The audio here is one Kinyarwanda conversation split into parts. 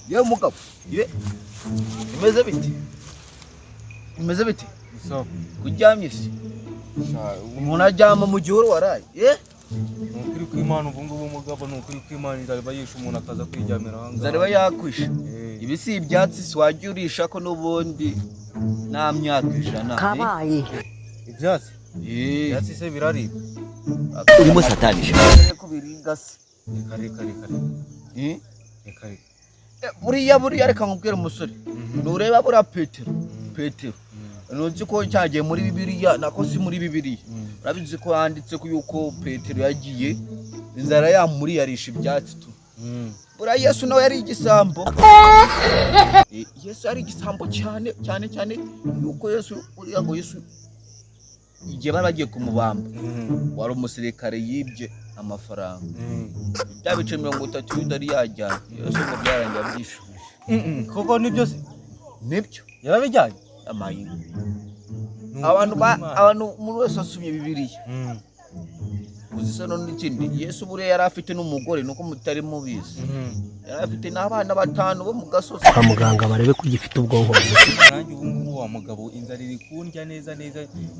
Ye mugabo ye imeze biti so kuryamye se umuntu aryama mu gihuru waraye nukuri kw'Imana ubungu bw'umugabo nukuri kw'Imana izaba yisha umuntu akaza kwiryamira hanga zariba yakwisha ibi si ibyatsi si wajya urisha ko n'ubundi nta myaka ijana kabaye ibyatsi se birari urimo satanisha ko biringa se kare buriya reka nkubwire umusore nureba buriya Petero nuzi ko cyagiye muri Bibiliya nako si muri Bibiliya urabizi ko handitse ko yuko Petero yagiye inzara yamuri yarisha ibyatsi tu buriya Yesu nawe yari igisambo Yesu yari igisambo cyane yuko Yesu uriya ngo Yesu igihe baragiye kumubamba wari umusirikare yibye amafaranga byabice 30 yudari yajyana Yesu ngo byarangiye byishuje koko nibyo yarabijyanye amayinga abantu muri wese asumye Bibiliya uzisano n'ikindi Yesu buriya yari afite n'umugore nuko mutari mubizi yari afite n'abana 5 bo mu gasozi kwa muganga barebe ko gifite ubwonko nanjye ubungu wa mugabo inzara iri kundya neza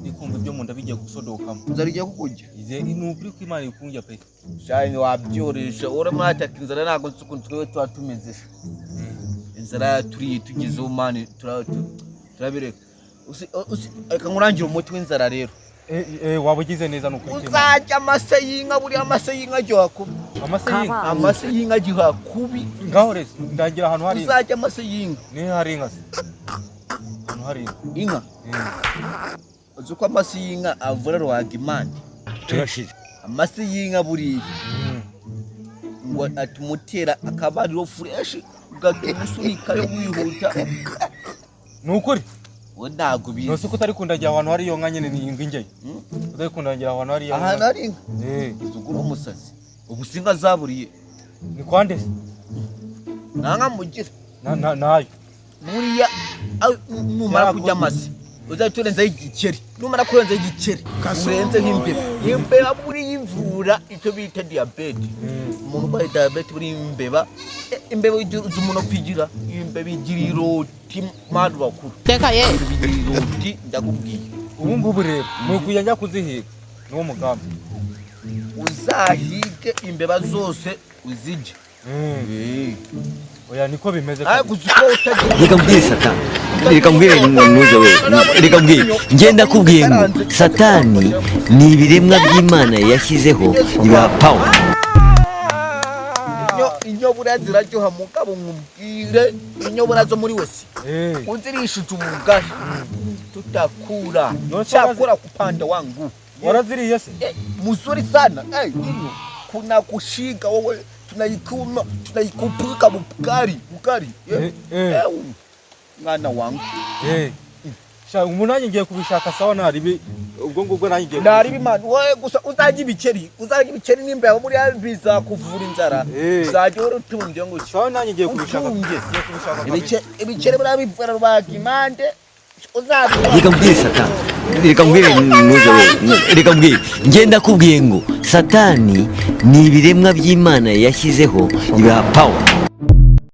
nikumva ibyo mu nda bigiye gusodokamo inzara igiye kukujya ize nukuri kw'Imana ikundya pe cyane wabyoresha ure mwataka inzara ntago nsukuntu twe twatumeze inzara turi tugize umani turabireka eka nkurangira umuti w'inzara rero wabugize neza nukuri uzajya amase y'inka buri amase y'inka giha kubi amase y'inka giha kubi ngaho rese ndagira ahantu hari uzajya amase y'inka ni hari inka ahantu hari inka uzuko amase y'inka avura ruhagimana turashize amase y'inka buri ngo atumutera akabariro fresh ugatusunika yo wihuta nukuri Wodago bizi. No suko tari kundagira abantu hari yo nkanye ni ingingeye. Utari kundagira abantu hari yo. Aha nari. Izugura umusazi. Ubusinga zaburiye. Ni kwande? Nanga mugira. Nayo. Buriya numara kujya amasi. Uzaturenza igikeri. Numara kurenza igikeri. Urenze nk'imbeba. Imbeba buri yivura icyo bita diabete. Umuntu baye diabete buri imbeba. Imbeba umuntu kwigira. Imbeba igira iroti madu bakuru. Teka ye. Iroti ndakubwiye. Ubu ngubu rero nukuye njya kuzihiga. Niwo mugambi. Uzahige imbeba zose uzije. Oya niko bimeze. Reka mbwire Satani. Reka mbwire nuze we. Reka mbwire. Ngenda kubwiye ngo Satani ni ibiremwa by'Imana yashyizeho biba power. Inyobura ziraryoha mugabo nkubwire inyobura zo muri wese. Uzirishije umugari tutakura. Chakula kupanda wangu. Waraziriye se? Muzuri sana. Kuna kushika wewe tunaikupuka bukari. Mwana wangu. Sha umunanye ngiye kubishaka sawa naribi ubwo ngubwo nanjye ngiye. Naribi man we gusa uzajya ibiceri nimbe muri biza kuvura inzara. Uzajya urutunje ngo sawa nanjye ngiye kubishaka. Ibiceri burabivura rwagimande. Reka mbwire Satani. Reka mbwire nuze we. Reka mbwire ngenda kubwiye ngo Satani ni ibiremwa by'Imana yashyizeho biba power.